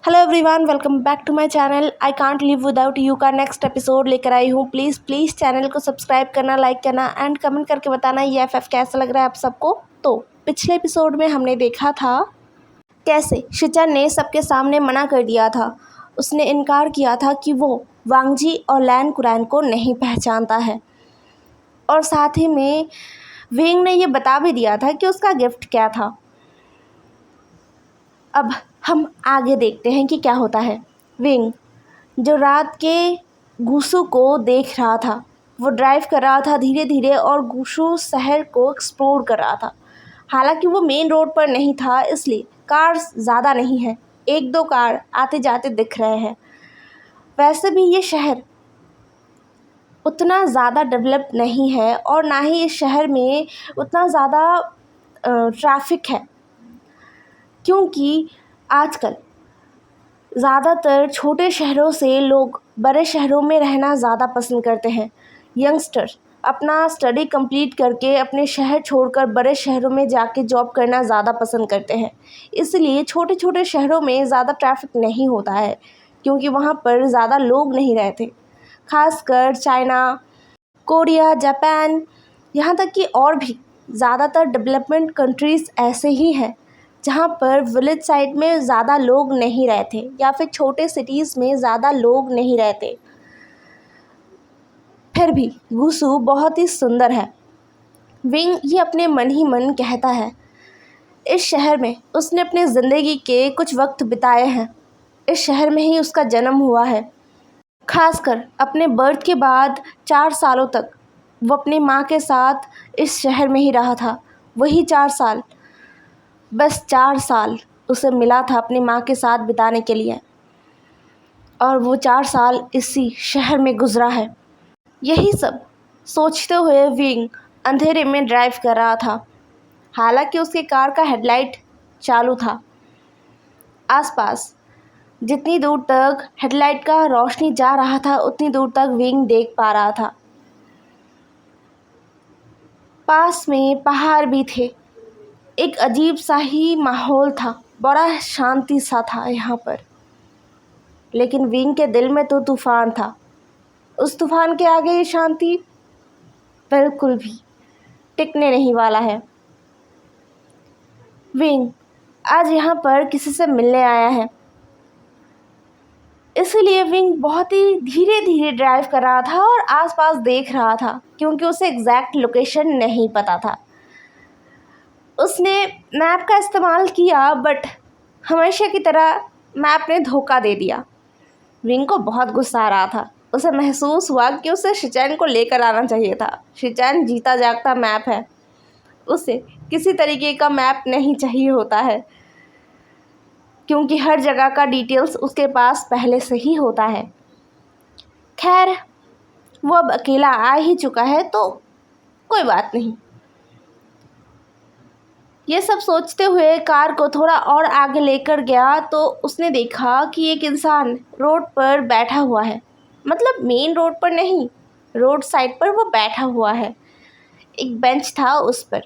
Hello everyone, welcome back to my channel. I can't live without you का next episode लेकर आई हूँ। Please channel को subscribe करना, लाइक करना एंड कमेंट करके बताना ये एफएफ कैसा लग रहा है आप सबको। तो पिछले एपिसोड में हमने देखा था कैसे शिचन ने सबके सामने मना कर दिया था। उसने इनकार किया था कि वो वांगजी और लैन कुरैन को नहीं पहचानता है, और साथ ही में विंग ने ये बता भी दिया था कि उसका गिफ्ट क्या था। अब हम आगे देखते हैं कि क्या होता है। विंग जो रात के गुसू को देख रहा था, वो ड्राइव कर रहा था धीरे धीरे और गुसू शहर को एक्सप्लोर कर रहा था। हालांकि वो मेन रोड पर नहीं था, इसलिए कार्स ज़्यादा नहीं है, एक दो कार आते जाते दिख रहे हैं। वैसे भी ये शहर उतना ज़्यादा डेवलप नहीं है और ना ही इस शहर में उतना ज़्यादा ट्रैफिक है, क्योंकि आजकल ज़्यादातर छोटे शहरों से लोग बड़े शहरों में रहना ज़्यादा पसंद करते हैं। यंगस्टर्स अपना स्टडी कंप्लीट करके अपने शहर छोड़कर बड़े शहरों में जाके जॉब करना ज़्यादा पसंद करते हैं। इसलिए छोटे छोटे शहरों में ज़्यादा ट्रैफिक नहीं होता है, क्योंकि वहाँ पर ज़्यादा लोग नहीं रहते। खासकर चाइना, कोरिया, जापान, यहाँ तक कि और भी ज़्यादातर डेवलपमेंट कंट्रीज़ ऐसे ही हैं जहाँ पर विलेज साइड में ज़्यादा लोग नहीं रहते या फिर छोटे सिटीज़ में ज़्यादा लोग नहीं रहते। फिर भी गुसू बहुत ही सुंदर है। विंग ये अपने मन ही मन कहता है। इस शहर में उसने अपने ज़िंदगी के कुछ वक्त बिताए हैं, इस शहर में ही उसका जन्म हुआ है। खासकर अपने बर्थ के बाद 4 सालों तक वो अपनी माँ के साथ इस शहर में ही रहा था। वही 4 साल, बस 4 साल उसे मिला था अपनी माँ के साथ बिताने के लिए, और वो 4 साल इसी शहर में गुजरा है। यही सब सोचते हुए विंग अंधेरे में ड्राइव कर रहा था। हालांकि उसकी कार का हेडलाइट चालू था। आसपास जितनी दूर तक हेडलाइट का रोशनी जा रहा था, उतनी दूर तक विंग देख पा रहा था। पास में पहाड़ भी थे। एक अजीब सा ही माहौल था, बड़ा शांति सा था यहाँ पर। लेकिन विंग के दिल में तो तूफान था। उस तूफान के आगे ये शांति बिल्कुल भी टिकने नहीं वाला है। विंग आज यहाँ पर किसी से मिलने आया है, इसीलिए विंग बहुत ही धीरे धीरे ड्राइव कर रहा था और आसपास देख रहा था, क्योंकि उसे एग्जैक्ट लोकेशन नहीं पता था। उसने मैप का इस्तेमाल किया, बट हमेशा की तरह मैप ने धोखा दे दिया। विंग को बहुत गुस्सा आ रहा था। उसे महसूस हुआ कि उसे शिचैन को लेकर आना चाहिए था। शिचैन जीता जागता मैप है, उसे किसी तरीके का मैप नहीं चाहिए होता है, क्योंकि हर जगह का डिटेल्स उसके पास पहले से ही होता है। खैर, वो अब अकेला आ ही चुका है तो कोई बात नहीं। ये सब सोचते हुए कार को थोड़ा और आगे लेकर गया तो उसने देखा कि एक इंसान रोड पर बैठा हुआ है। मतलब मेन रोड पर नहीं, रोड साइड पर वो बैठा हुआ है। एक बेंच था उस पर।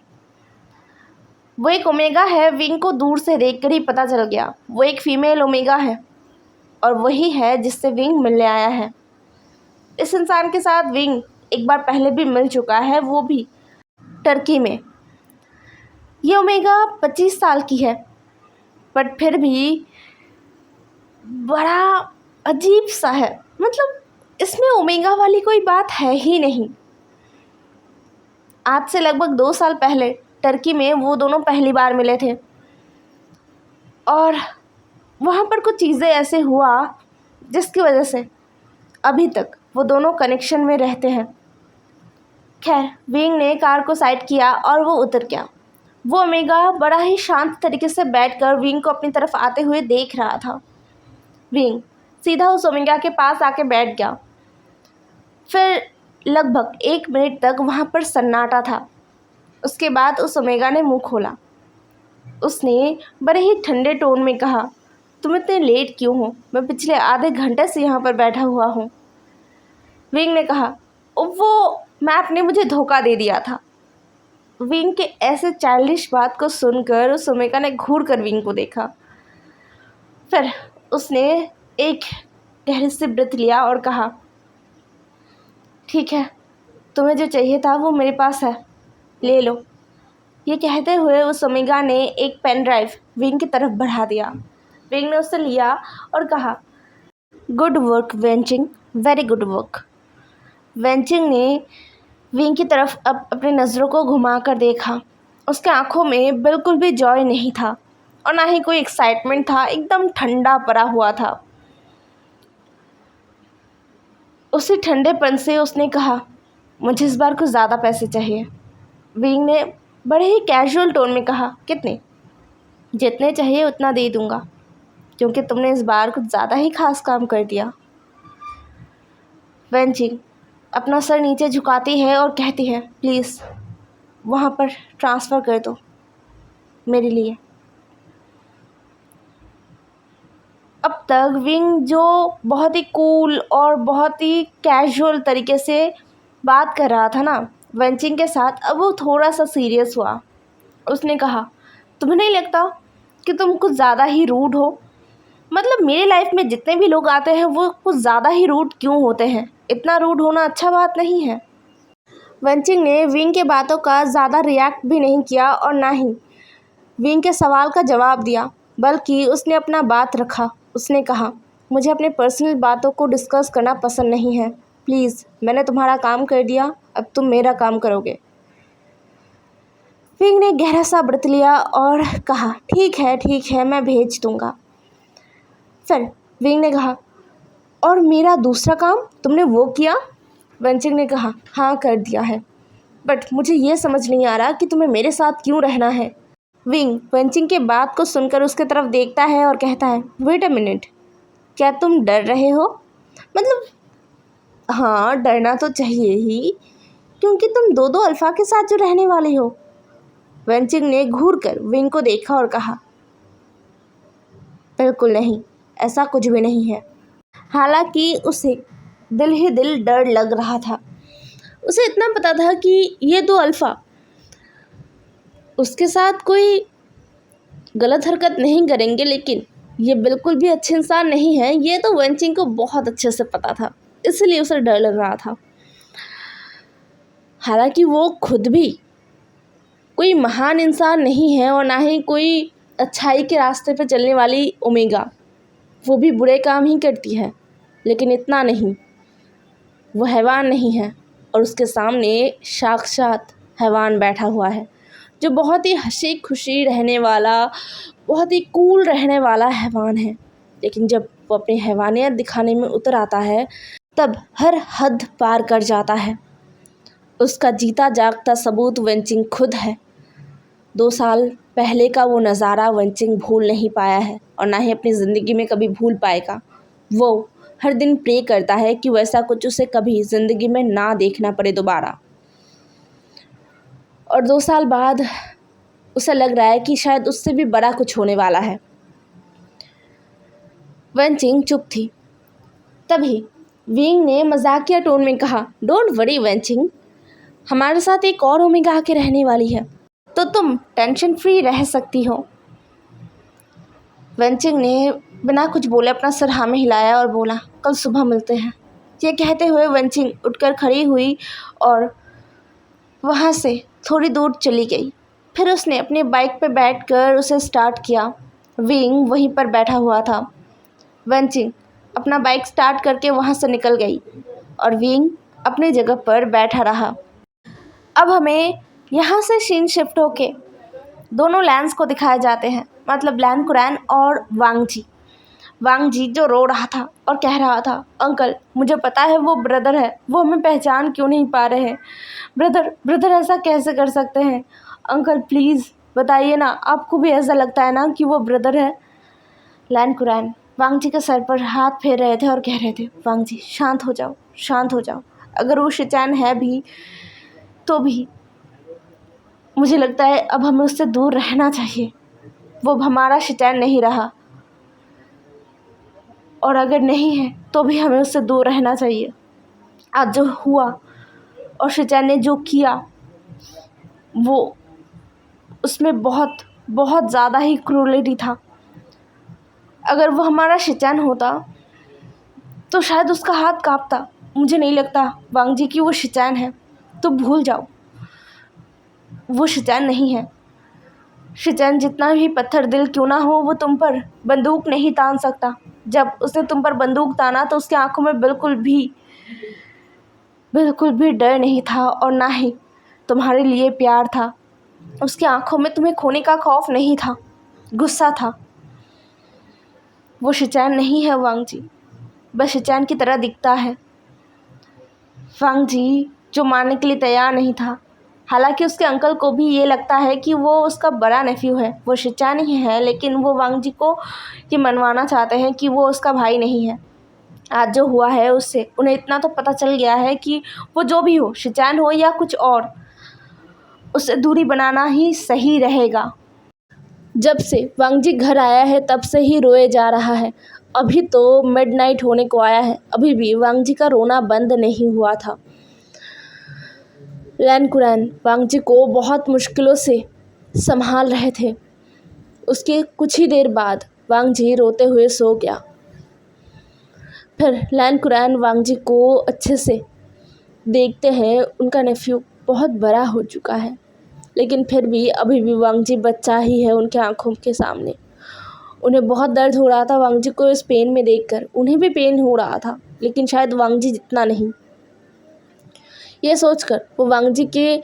वो एक ओमेगा है। विंग को दूर से देखकर ही पता चल गया वो एक फीमेल ओमेगा है, और वही है जिससे विंग मिलने आया है। इस इंसान के साथ विंग एक बार पहले भी मिल चुका है, वो भी टर्की में। ये ओमेगा 25 साल की है, बट फिर भी बड़ा अजीब सा है। मतलब इसमें ओमेगा वाली कोई बात है ही नहीं। आज से लगभग 2 साल पहले टर्की में वो दोनों पहली बार मिले थे, और वहाँ पर कुछ चीज़ें ऐसे हुआ जिसकी वजह से अभी तक वो दोनों कनेक्शन में रहते हैं। खैर, विंग ने कार को साइड किया और वो उतर गया। वो ओमेगा बड़ा ही शांत तरीके से बैठकर विंग को अपनी तरफ आते हुए देख रहा था। विंग सीधा उस ओमेगा के पास आके बैठ गया। फिर लगभग 1 मिनट तक वहाँ पर सन्नाटा था। उसके बाद उस ओमेगा ने मुंह खोला। उसने बड़े ही ठंडे टोन में कहा, तुम इतने लेट क्यों हो? मैं पिछले आधे घंटे से यहाँ पर बैठा हुआ हूँ। विंग ने कहा, वो मैप ने मुझे धोखा दे दिया था। विंग के ऐसे चाइल्डिश बात को सुनकर उस ओमेगा ने घूर कर विंग को देखा। फिर उसने एक गहरी सी ब्रेथ लिया और कहा, ठीक है, तुम्हें जो चाहिए था वो मेरे पास है, ले लो। ये कहते हुए उस ओमेगा ने एक पेन ड्राइव विंग की तरफ बढ़ा दिया। विंग ने उसे लिया और कहा, good work Wenching, very good work. Wenching ने विंग की तरफ अब अपनी नज़रों को घुमा कर देखा। उसके आंखों में बिल्कुल भी जॉय नहीं था और ना ही कोई एक्साइटमेंट था, एकदम ठंडा पड़ा हुआ था। उसी ठंडेपन से उसने कहा, मुझे इस बार कुछ ज़्यादा पैसे चाहिए। विंग ने बड़े ही कैजुअल टोन में कहा, कितने? जितने चाहिए उतना दे दूँगा, क्योंकि तुमने इस बार कुछ ज़्यादा ही खास काम कर दिया। वेंचिंग अपना सर नीचे झुकाती है और कहती है, प्लीज़ वहाँ पर ट्रांसफ़र कर दो मेरे लिए। अब तक विंग जो बहुत ही कूल और बहुत ही कैजुअल तरीके से बात कर रहा था ना वेंचिंग के साथ, अब वो थोड़ा सा सीरियस हुआ। उसने कहा, तुम्हें नहीं लगता कि तुम कुछ ज़्यादा ही रूड हो? मतलब मेरी लाइफ में जितने भी लोग आते हैं वो कुछ ज़्यादा ही रूड क्यों होते हैं? इतना रूड होना अच्छा बात नहीं है। वेंचिंग ने विंग के बातों का ज़्यादा रिएक्ट भी नहीं किया और ना ही विंग के सवाल का जवाब दिया, बल्कि उसने अपना बात रखा। उसने कहा, मुझे अपने पर्सनल बातों को डिस्कस करना पसंद नहीं है। प्लीज़, मैंने तुम्हारा काम कर दिया, अब तुम मेरा काम करोगे। विंग ने गहरा सा व्रत लिया और कहा, ठीक है, मैं भेज दूँगा। फिर विंग ने कहा, और मेरा दूसरा काम तुमने वो किया? वेंचिंग ने कहा, हाँ कर दिया है, बट मुझे ये समझ नहीं आ रहा कि तुम्हें मेरे साथ क्यों रहना है। विंग वेंचिंग के बात को सुनकर उसके तरफ देखता है और कहता है, वेट अ मिनट, क्या तुम डर रहे हो? मतलब हाँ, डरना तो चाहिए ही, क्योंकि तुम दो अल्फ़ा के साथ जो रहने वाले हो। वेंचिंग ने घूर कर विंग को देखा और कहा, बिल्कुल नहीं, ऐसा कुछ भी नहीं है। हालांकि उसे दिल ही दिल डर लग रहा था। उसे इतना पता था कि ये दो अल्फ़ा उसके साथ कोई गलत हरकत नहीं करेंगे, लेकिन ये बिल्कुल भी अच्छे इंसान नहीं है। ये तो वेंचिंग को बहुत अच्छे से पता था, इसलिए उसे डर लग रहा था। हालांकि वो खुद भी कोई महान इंसान नहीं है और ना ही कोई अच्छाई के रास्ते पर चलने वाली ओमेगा, वो भी बुरे काम ही करती है, लेकिन इतना नहीं, वो हैवान नहीं है और उसके सामने साक्षात हैवान बैठा हुआ है, जो बहुत ही हंसी खुशी रहने वाला, बहुत ही कूल रहने वाला हैवान है। लेकिन जब वो अपनी हैवानियत दिखाने में उतर आता है, तब हर हद पार कर जाता है। उसका जीता जागता सबूत वेंचिंग खुद है। 2 साल पहले का वो नज़ारा वेंचिंग भूल नहीं पाया है और ना ही अपनी ज़िंदगी में कभी भूल पाएगा। वो हर दिन प्रे करता है कि वैसा कुछ उसे कभी ज़िंदगी में ना देखना पड़े दोबारा। और 2 साल बाद उसे लग रहा है कि शायद उससे भी बड़ा कुछ होने वाला है। वेंचिंग चुप थी। तभी विंग ने मजाकिया टोन में कहा, डोंट वरी वेंचिंग, हमारे साथ एक और ओमेगा आके रहने वाली है, तो तुम टेंशन फ्री रह सकती हो। वेंचिंग ने बिना कुछ बोले अपना सर हाँ में हिलाया और बोला, कल सुबह मिलते हैं। ये कहते हुए वेंचिंग उठकर खड़ी हुई और वहाँ से थोड़ी दूर चली गई। फिर उसने अपनी बाइक पर बैठकर उसे स्टार्ट किया। विंग वहीं पर बैठा हुआ था। वेंचिंग अपना बाइक स्टार्ट करके वहाँ से निकल गई और विंग अपनी जगह पर बैठा रहा। अब हमें यहाँ से सीन शिफ्ट होके दोनों लैंस को दिखाए जाते हैं, मतलब लैन कुरैन और वांग जी जो रो रहा था और कह रहा था, अंकल मुझे पता है वो ब्रदर है, वो हमें पहचान क्यों नहीं पा रहे हैं? ब्रदर ऐसा कैसे कर सकते हैं? अंकल प्लीज़ बताइए ना, आपको भी ऐसा लगता है ना कि वो ब्रदर है? लैन कुरैन वांग जी के सर पर हाथ फेर रहे थे और कह रहे थे, वांग जी शांत हो जाओ। अगर वो शिचैन है भी तो भी मुझे लगता है अब हमें उससे दूर रहना चाहिए। वो हमारा शिचैन नहीं रहा, और अगर नहीं है तो भी हमें उससे दूर रहना चाहिए। आज जो हुआ और शिचैन ने जो किया, वो उसमें बहुत ज़्यादा ही क्रूरलिटी था। अगर वो हमारा शिचान होता तो शायद उसका हाथ कांपता। मुझे नहीं लगता वांग जी कि वो शिचान है। तो भूल जाओ, वो शिचान नहीं है। शिचान जितना भी पत्थर दिल क्यों ना हो, वो तुम पर बंदूक नहीं तान सकता। जब उसने तुम पर बंदूक ताना तो उसकी आंखों में बिल्कुल भी डर नहीं था और ना ही तुम्हारे लिए प्यार था। उसकी आंखों में तुम्हें खोने का खौफ नहीं था, गुस्सा था। वो शिचान नहीं है वांग जी, बस शिचान की तरह दिखता है। वांग जी जो मानने के लिए तैयार नहीं था। हालांकि उसके अंकल को भी ये लगता है कि वो उसका बड़ा नेफ्यू है, वो शिचान ही है, लेकिन वो वांग जी को ये मनवाना चाहते हैं कि वो उसका भाई नहीं है। आज जो हुआ है उससे उन्हें इतना तो पता चल गया है कि वो जो भी हो, शिचान हो या कुछ और, उससे दूरी बनाना ही सही रहेगा। जब से वांग जी घर आया है तब से ही रोए जा रहा है। अभी तो मिडनाइट होने को आया है, अभी भी वांग जी का रोना बंद नहीं हुआ था। लैन कुरैन वांग जी को बहुत मुश्किलों से संभाल रहे थे। उसके कुछ ही देर बाद वांग जी रोते हुए सो गया। फिर लैन कुरैन वांग जी को अच्छे से देखते हैं। उनका नेफ्यू बहुत बड़ा हो चुका है, लेकिन फिर भी अभी भी वांग जी बच्चा ही है उनके आंखों के सामने। उन्हें बहुत दर्द हो रहा था वांग जी को इस पेन में देखकर। उन्हें भी पेन हो रहा था, लेकिन शायद वांग जी जितना नहीं। ये सोचकर वो वांग जी के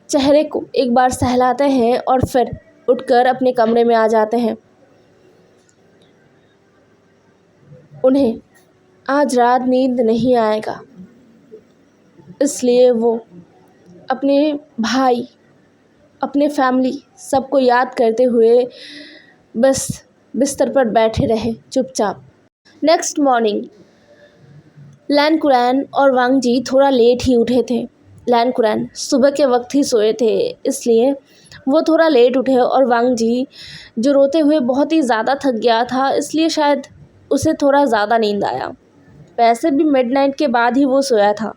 चेहरे को एक बार सहलाते हैं और फिर उठकर अपने कमरे में आ जाते हैं। उन्हें आज रात नींद नहीं आएगा, इसलिए वो अपने भाई, अपने फैमिली सबको याद करते हुए बस बिस्तर पर बैठे रहे चुपचाप। नेक्स्ट मॉर्निंग लैन कुरैन और वांग जी थोड़ा लेट ही उठे थे। लैन कुरैन सुबह के वक्त ही सोए थे, इसलिए वो थोड़ा लेट उठे और वांग जी जो रोते हुए बहुत ही ज़्यादा थक गया था, इसलिए शायद उसे थोड़ा ज़्यादा नींद आया। वैसे भी मिडनाइट के बाद ही वो सोया था,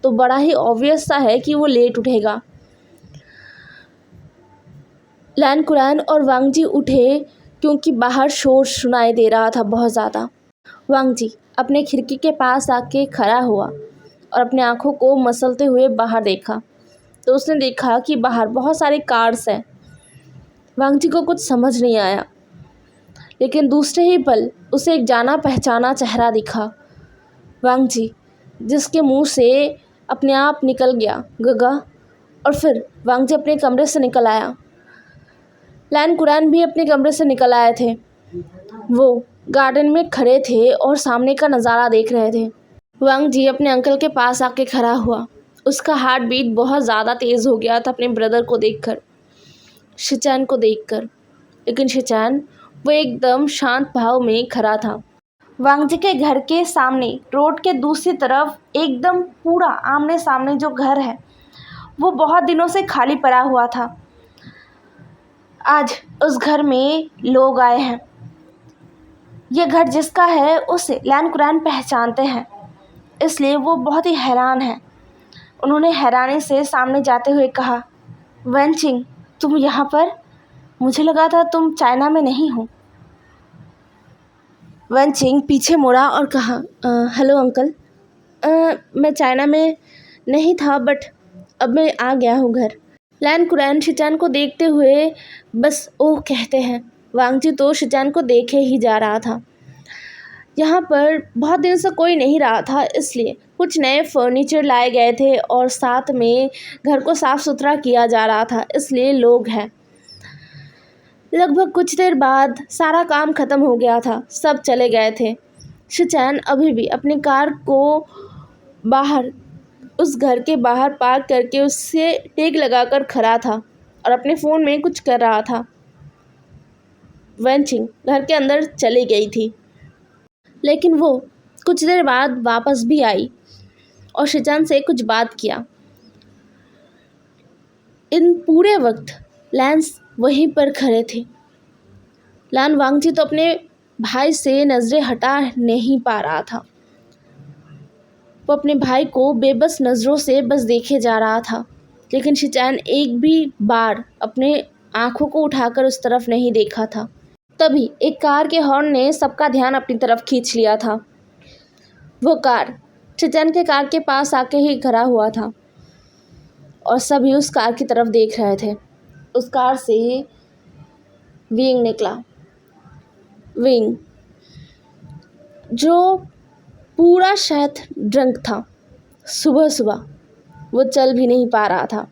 तो बड़ा ही ऑब्वियस सा है कि वो लेट उठेगा। लैन कुरैन और वांग जी उठे क्योंकि बाहर शोर सुनाई दे रहा था बहुत ज़्यादा। वांग जी अपने खिड़की के पास आके खड़ा हुआ और अपने आँखों को मसलते हुए बाहर देखा, तो उसने देखा कि बाहर बहुत सारी कार्स हैं। वांग जी को कुछ समझ नहीं आया, लेकिन दूसरे ही पल उसे एक जाना पहचाना चेहरा दिखा। वांग जी जिसके मुंह से अपने आप निकल गया गगा, और फिर वांग जी अपने कमरे से निकल आया। लैन कुरैन भी अपने कमरे से निकल आए थे। वो गार्डन में खड़े थे और सामने का नज़ारा देख रहे थे। वांग जी अपने अंकल के पास आके खड़ा हुआ। उसका हार्ट बीट बहुत ज़्यादा तेज़ हो गया था अपने ब्रदर को देखकर, शिचान को देखकर, लेकिन शिचान वो एकदम शांत भाव में खड़ा था। वांग जी के घर के सामने रोड के दूसरी तरफ एकदम पूरा आमने सामने जो घर है वो बहुत दिनों से खाली पड़ा हुआ था। आज उस घर में लोग आए हैं। ये घर जिसका है उसे लैन कुरैन पहचानते हैं, इसलिए वो बहुत ही हैरान है। उन्होंने हैरानी से सामने जाते हुए कहा, वैनचिंग तुम यहाँ पर? मुझे लगा था तुम चाइना में नहीं हो। वैनचिंग पीछे मुड़ा और कहा, हेलो अंकल, मैं चाइना में नहीं था, बट अब मैं आ गया हूँ घर। लैन कुरैन शिचान को देखते हुए बस ओह कहते हैं। वांग जी तो शिचान को देखे ही जा रहा था। यहाँ पर बहुत दिन से कोई नहीं रहा था, इसलिए कुछ नए फर्नीचर लाए गए थे और साथ में घर को साफ़ सुथरा किया जा रहा था, इसलिए लोग हैं। लगभग कुछ देर बाद सारा काम ख़त्म हो गया था, सब चले गए थे। शिचान अभी भी अपनी कार को बाहर, उस घर के बाहर पार्क करके उससे टेक लगाकर खड़ा था और अपने फ़ोन में कुछ कर रहा था। वैनचिंग घर के अंदर चली गई थी, लेकिन वो कुछ देर बाद वापस भी आई और शिचान से कुछ बात किया। इन पूरे वक्त लैंस वहीं पर खड़े थे। लैन वांग जी तो अपने भाई से नज़रें हटा नहीं पा रहा था। वो अपने भाई को बेबस नज़रों से बस देखे जा रहा था, लेकिन शिचान एक भी बार अपने आँखों को उठाकर उस तरफ नहीं देखा था। तभी एक कार के हॉर्न ने सबका ध्यान अपनी तरफ खींच लिया था। वो कार शिचैन के कार के पास आके ही खड़ा हुआ था और सभी उस कार की तरफ देख रहे थे। उस कार से विंग निकला। विंग जो पूरा शायद ड्रंक था। सुबह सुबह वो चल भी नहीं पा रहा था।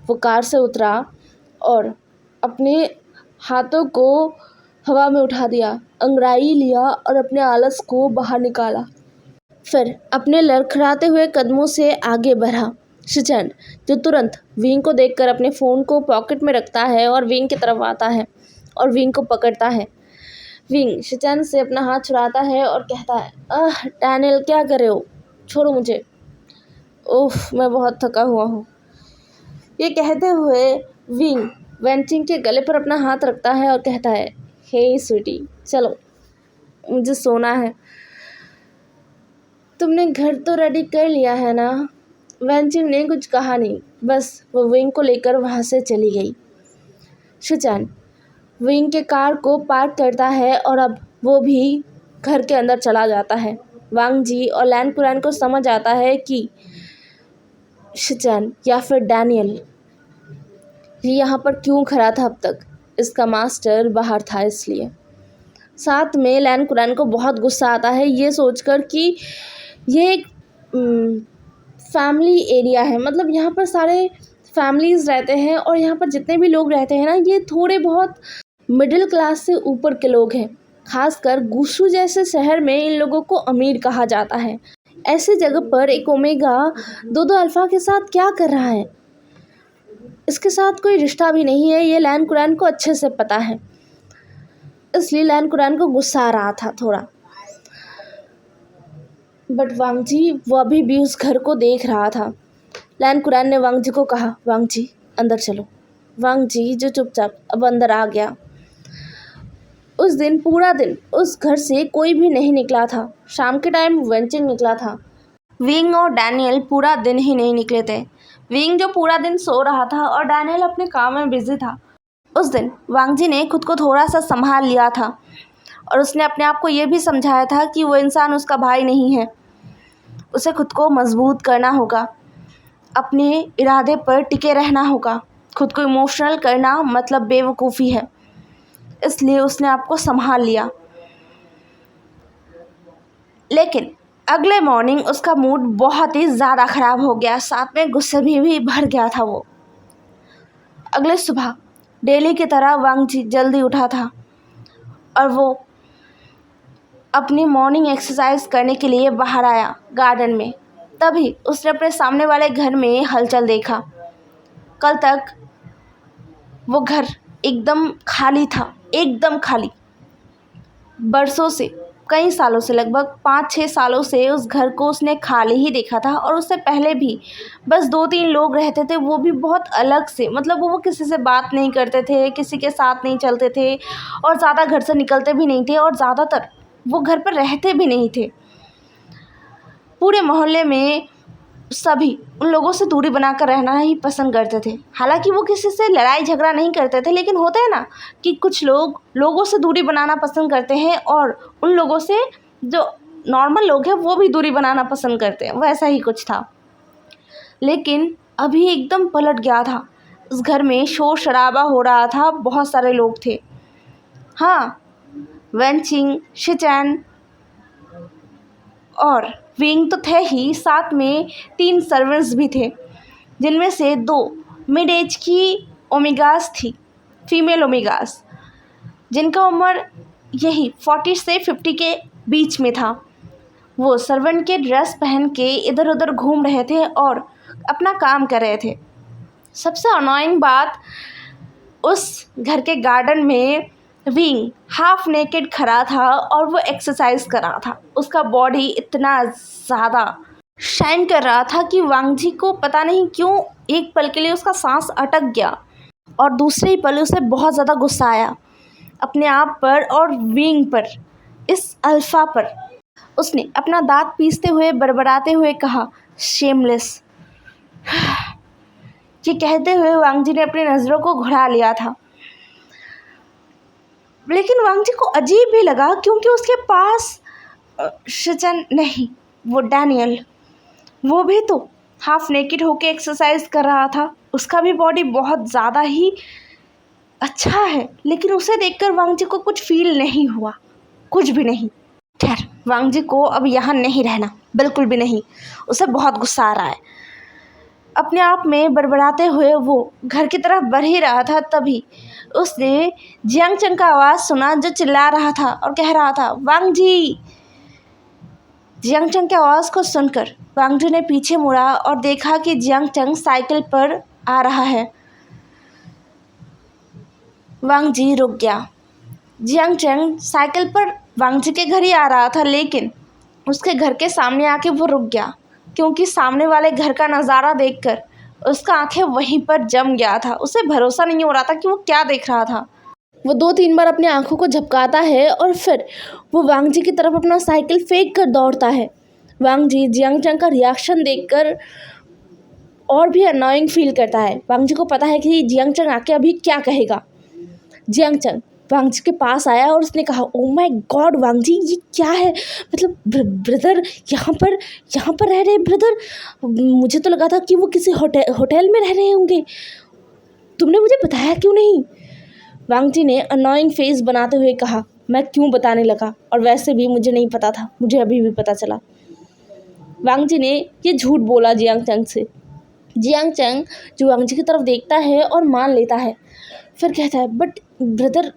वो कार से उतरा और अपने हाथों को हवा में उठा दिया, अंगड़ाई लिया और अपने आलस को बाहर निकाला। फिर अपने लड़खड़ाते हुए कदमों से आगे बढ़ा। शिचैन जो तुरंत विंग को देखकर अपने फ़ोन को पॉकेट में रखता है और विंग की तरफ आता है और विंग को पकड़ता है। विंग शिचैन से अपना हाथ छुड़ाता है और कहता है, डैनियल क्या कर रहे हो, छोड़ो मुझे, ओह मैं बहुत थका हुआ हूँ। ये कहते हुए विंग वेंचिंग के गले पर अपना हाथ रखता है और कहता है, हे स्वीटी चलो मुझे सोना है। तुमने घर तो रेडी कर लिया है ना। वेंचिंग ने कुछ कहा नहीं, बस वो विंग को लेकर वहाँ से चली गई। शिचैन विंग के कार को पार्क करता है और अब वो भी घर के अंदर चला जाता है। वांग जी और लैन कुरैन को समझ आता है कि शिचैन या फिर डैनियल ये यहाँ पर क्यों खड़ा था अब तक। इसका मास्टर बाहर था इसलिए। साथ में लैन कुरैन को बहुत गुस्सा आता है ये सोचकर कि ये एक फैमिली एरिया है, मतलब यहाँ पर सारे फैमिलीज़ रहते हैं और यहाँ पर जितने भी लोग रहते हैं ना, ये थोड़े बहुत मिडिल क्लास से ऊपर के लोग हैं। खासकर गुसू जैसे शहर में इन लोगों को अमीर कहा जाता है। ऐसी जगह पर एक ओमेगा दो अल्फ़ा के साथ क्या कर रहा है। इसके साथ कोई रिश्ता भी नहीं है, ये लैन कुरैन को अच्छे से पता है। इसलिए लैन कुरैन को गुस्सा आ रहा था थोड़ा। बट वांग जी वो अभी भी उस घर को देख रहा था। लैन कुरैन ने वांग जी को कहा, वांग जी अंदर चलो। वांग जी जो चुपचाप अब अंदर आ गया। उस दिन पूरा दिन उस घर से कोई भी नहीं निकला था। शाम के टाइम वेंचिंग निकला था। विंग और डैनियल पूरा दिन ही नहीं निकले थे। विंग जो पूरा दिन सो रहा था और डैनियल अपने काम में बिजी था। उस दिन वांग जी ने खुद को थोड़ा सा संभाल लिया था और उसने अपने आप को ये भी समझाया था कि वो इंसान उसका भाई नहीं है। उसे खुद को मजबूत करना होगा, अपने इरादे पर टिके रहना होगा। खुद को इमोशनल करना मतलब बेवकूफ़ी है, इसलिए उसने आपको संभाल लिया। लेकिन अगले मॉर्निंग उसका मूड बहुत ही ज़्यादा ख़राब हो गया, साथ में गुस्से भी भर गया था वो। अगले सुबह डेली की तरह वांग जी जल्दी उठा था और वो अपनी मॉर्निंग एक्सरसाइज करने के लिए बाहर आया गार्डन में। तभी उसने अपने सामने वाले घर में हलचल देखा। कल तक वो घर एकदम खाली था, एकदम खाली। बरसों से, कई सालों से, लगभग 5-6 सालों से उस घर को उसने खाली ही देखा था। और उससे पहले भी बस 2-3 लोग रहते थे, वो भी बहुत अलग से, मतलब वो किसी से बात नहीं करते थे, किसी के साथ नहीं चलते थे और ज़्यादा घर से निकलते भी नहीं थे और ज़्यादातर वो घर पर रहते भी नहीं थे। पूरे मोहल्ले में सभी उन लोगों से दूरी बनाकर रहना ही पसंद करते थे। हालांकि वो किसी से लड़ाई झगड़ा नहीं करते थे, लेकिन होता है ना कि कुछ लोग लोगों से दूरी बनाना पसंद करते हैं और उन लोगों से जो नॉर्मल लोग हैं वो भी दूरी बनाना पसंद करते हैं, वैसा ही कुछ था। लेकिन अभी एकदम पलट गया था। उस घर में शोर शराबा हो रहा था, बहुत सारे लोग थे। हाँ, वेंचिंग, शिचैन और विंग तो थे ही, साथ में 3 सर्वेंट्स भी थे, जिनमें से 2 मिड एज की ओमेगास थी, फीमेल ओमेगास, जिनका उम्र यही 40 से 50 के बीच में था। वो सर्वेंट के ड्रेस पहन के इधर उधर घूम रहे थे और अपना काम कर रहे थे। सबसे अनोइंग बात, उस घर के गार्डन में विंग हाफ नेकेड खड़ा था और वो एक्सरसाइज कर रहा था। उसका बॉडी इतना ज़्यादा शाइन कर रहा था कि वांग जी को पता नहीं क्यों एक पल के लिए उसका सांस अटक गया और दूसरे ही पल उसे बहुत ज़्यादा गुस्सा आया अपने आप पर और विंग पर, इस अल्फ़ा पर। उसने अपना दांत पीसते हुए बड़बड़ाते हुए कहा, शेमलेस। ये कहते हुए वांग जी ने अपनी नज़रों को घुरा लिया था। लेकिन वांग जी को अजीब भी लगा क्योंकि उसके पास शिचन नहीं, वो डैनियल, वो भी तो हाफ नेकेड होके एक्सरसाइज कर रहा था। उसका भी बॉडी बहुत ज़्यादा ही अच्छा है, लेकिन उसे देखकर वांग जी को कुछ फील नहीं हुआ, कुछ भी नहीं। खैर, वांग जी को अब यहाँ नहीं रहना, बिल्कुल भी नहीं। उसे बहुत गुस्सा आ रहा है। अपने आप में बड़बड़ाते हुए वो घर की तरफ बढ़ ही रहा था, तभी उसने जियांग चंग का आवाज़ सुना जो चिल्ला रहा था और कह रहा था, वांग जी। जियांग चंग की आवाज़ को सुनकर वांग जी ने पीछे मुड़ा और देखा कि जियांग चंग साइकिल पर आ रहा है। वांग जी रुक गया। जियांग चंग साइकिल पर वांग जी के घर ही आ रहा था, लेकिन उसके घर के सामने आके वो रुक गया क्योंकि सामने वाले घर का नज़ारा देखकर उसका आंखें वहीं पर जम गया था। उसे भरोसा नहीं हो रहा था कि वो क्या देख रहा था। वो 2-3 बार अपनी आंखों को झपकाता है और फिर वो वांग जी की तरफ अपना साइकिल फेंक कर दौड़ता है। वांग जी जियांग चंग का रिएक्शन देखकर और भी अननोइंग फील करता है। वांग जी को पता है कि जियांग चंग आके अभी क्या कहेगा। जियांग चंग वांग जी के पास आया और उसने कहा, ओ माय गॉड वांग जी, ये क्या है? मतलब ब्रदर यहाँ पर रह रहे ब्रदर? मुझे तो लगा था कि वो किसी होटल में रह रहे होंगे। तुमने मुझे बताया क्यों नहीं? वांग जी ने अननोइंग फेस बनाते हुए कहा, मैं क्यों बताने लगा, और वैसे भी मुझे नहीं पता था, मुझे अभी भी पता चला। वांग जी ने ये झूठ बोला जियांग चंग से। जियांग चंग जो वांग जी की तरफ देखता है और मान लेता है, फिर कहता है, बट ब्रदर।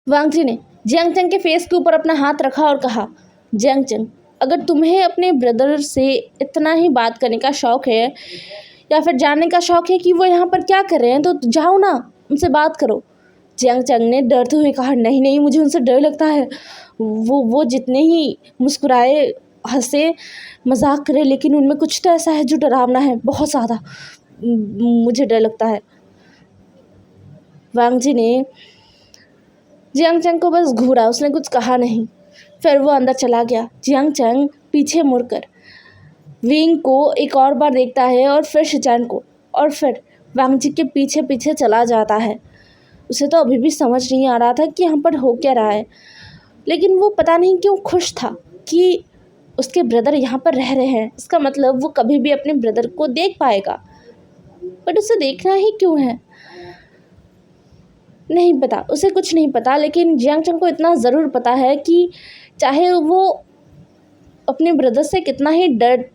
वांग जी ने जियांग चंग के फेस के ऊपर अपना हाथ रखा और कहा, जियांग चंग, अगर तुम्हें अपने ब्रदर से इतना ही बात करने का शौक़ है या फिर जानने का शौक़ है कि वो यहाँ पर क्या कर रहे हैं, तो जाओ ना, उनसे बात करो। जियांग चंग ने डरते हुए कहा, नहीं नहीं, मुझे उनसे डर लगता है। वो जितने ही मुस्कुराए, हंसे, मजाक करे, लेकिन उनमें कुछ तो ऐसा है जो डरावना है, बहुत ज़्यादा। मुझे डर लगता है। वांग जी ने जियांग चंग को बस घूरा, उसने कुछ कहा नहीं। फिर वो अंदर चला गया। जियांग चंग पीछे मुड़कर विंग को एक और बार देखता है और फिर शिचान को, और फिर वांग जी के पीछे पीछे चला जाता है। उसे तो अभी भी समझ नहीं आ रहा था कि यहाँ पर हो क्या रहा है, लेकिन वो पता नहीं क्यों खुश था कि उसके ब्रदर यहाँ पर रह रहे हैं। इसका मतलब वो कभी भी अपने ब्रदर को देख पाएगा, बट उसे देखना ही क्यों है, नहीं पता, उसे कुछ नहीं पता। लेकिन जियांग चंग को इतना ज़रूर पता है कि चाहे वो अपने ब्रदर से कितना ही डर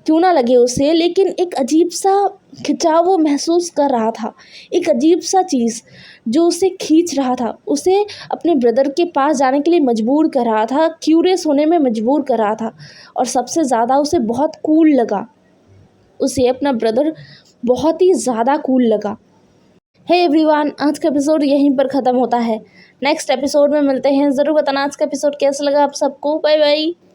क्यों ना लगे उसे, लेकिन एक अजीब सा खिंचाव वो महसूस कर रहा था। एक अजीब सा चीज़ जो उसे खींच रहा था, उसे अपने ब्रदर के पास जाने के लिए मजबूर कर रहा था, क्यूरियस होने में मजबूर कर रहा था। और सबसे ज़्यादा उसे बहुत कूल लगा, उसे अपना ब्रदर बहुत ही ज़्यादा कूल लगा। हे एवरीवन, आज का एपिसोड यहीं पर ख़त्म होता है। नेक्स्ट एपिसोड में मिलते हैं। ज़रूर बताना आज का एपिसोड कैसा लगा आप सबको। Bye bye.